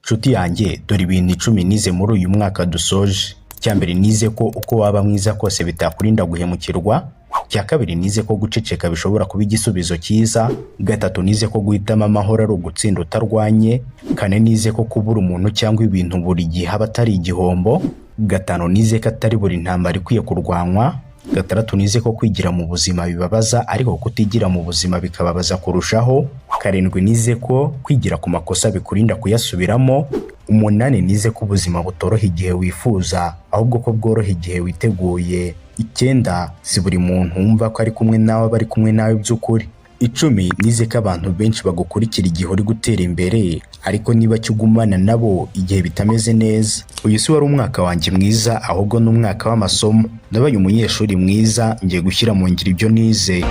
Nshuti yanjye, dore ibintu 10 nize muri uyu mwaka dusoje. Cyambere nize ko uko waba mwiza kose bitakurinda guhemukirwa. Cya kabiri nize ko guceceka bishobora kuba igisubizo cyiza. Gatatu nize ko guhitamo amahoro ari ugutsinda utarwanye. Kane nize ko kubura umuntu cyangwa ibintu buri gihe haba atari igihombo. Gatanu nize ko atari buri ntambara ikwiye kurwanwa. Gatandatu nize ko kwigira mu buzima bibabaza ariko kutigira mu buzima bikababaza kurushaho. Karindwi nize ko kwigira ku makosa bikurinda kuyasubiramo. Umunani nize ko ubuzima butoroha igihe wifuza ahubwo ko bworoha igihe witeguye. Icyenda, si buri muntu wumva ko ari kumwe nawe bari kumwe nawe by'ukuri. 10, nize ko abantu benshi bagukurikira igihe uri gutera imbere ariko niba cyugumana nabo igihe bitameze neza. Uyu si wari umwaka wanjye mwiza ahubwo n'umwaka w'amasomo. Nabaye umunyeshuri mwiza, ngiye gushyira mu ngiro ibyo nize.